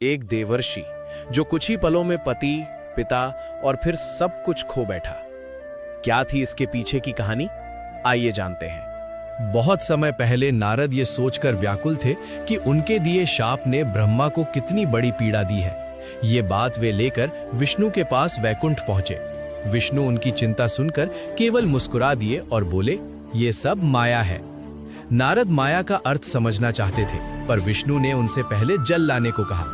एक देवर्षि जो कुछ ही पलों में पति, पिता और फिर सब कुछ खो बैठा। क्या थी इसके पीछे की कहानी, आइए जानते हैं। बहुत समय पहले नारद ये सोचकर व्याकुल थे कि उनके दिए शाप ने ब्रह्मा को कितनी बड़ी पीड़ा दी है। ये बात वे लेकर विष्णु के पास वैकुंठ पहुंचे। विष्णु उनकी चिंता सुनकर केवल मुस्कुरा दिए और बोले, ये सब माया है। नारद माया का अर्थ समझना चाहते थे, पर विष्णु ने उनसे पहले जल लाने को कहा।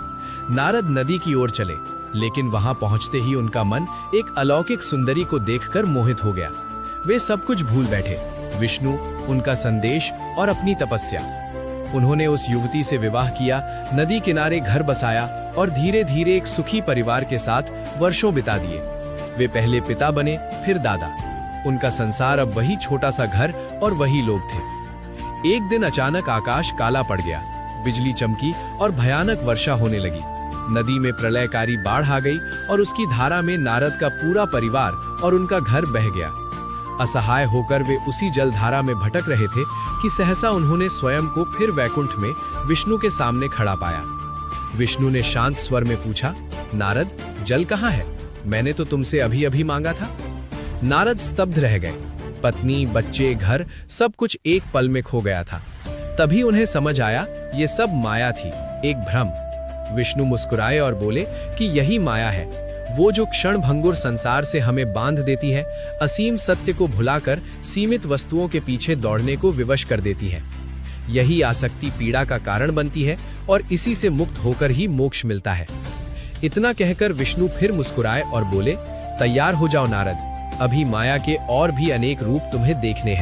नारद नदी की ओर चले, लेकिन वहां पहुंचते ही उनका मन एक अलौकिक सुंदरी को देखकर मोहित हो गया। वे सब कुछ भूल बैठे, विष्णु, उनका संदेश और अपनी तपस्या। उन्होंने उस युवती से विवाह किया, नदी किनारे घर बसाया और धीरे धीरे एक सुखी परिवार के साथ वर्षों बिता दिए। वे पहले पिता बने, फिर दादा। उनका संसार अब वही छोटा सा घर और वही लोग थे। एक दिन अचानक आकाश काला पड़ गया, बिजली चमकी और भयानक वर्षा होने लगी। नदी में प्रलयकारी बाढ़ आ गई और उसकी धारा में नारद का पूरा परिवार और उनका घर बह गया। असहाय होकर वे उसी जलधारा में भटक रहे थे कि सहसा उन्होंने स्वयं को फिर वैकुंठ में विष्णु के सामने खड़ा पाया। विष्णु ने शांत स्वर में पूछा, नारद, जल कहाँ है? मैंने तो तुमसे अभी अभी मांगा था। नारद स्तब्ध रह गए। पत्नी, बच्चे, घर, सब कुछ एक पल में खो गया था। तभी उन्हें समझ आया, ये सब माया थी, एक भ्रम। विष्णु मुस्कुराए और बोले कि यही माया है, वो जो क्षण भंगुर संसार से हमें बांध देती है, असीम सत्य को भुलाकर सीमित वस्तुओं के पीछे दौड़ने को विवश कर देती है। यही आसक्ति पीड़ा का कारण बनती है और इसी से मुक्त होकर ही मोक्ष मिलता है। इतना कहकर विष्णु फिर मुस्कुराए और बोले, तैयार हो जाओ नारद, अभी माया के और भी अनेक रूप तुम्हें देखने हैं।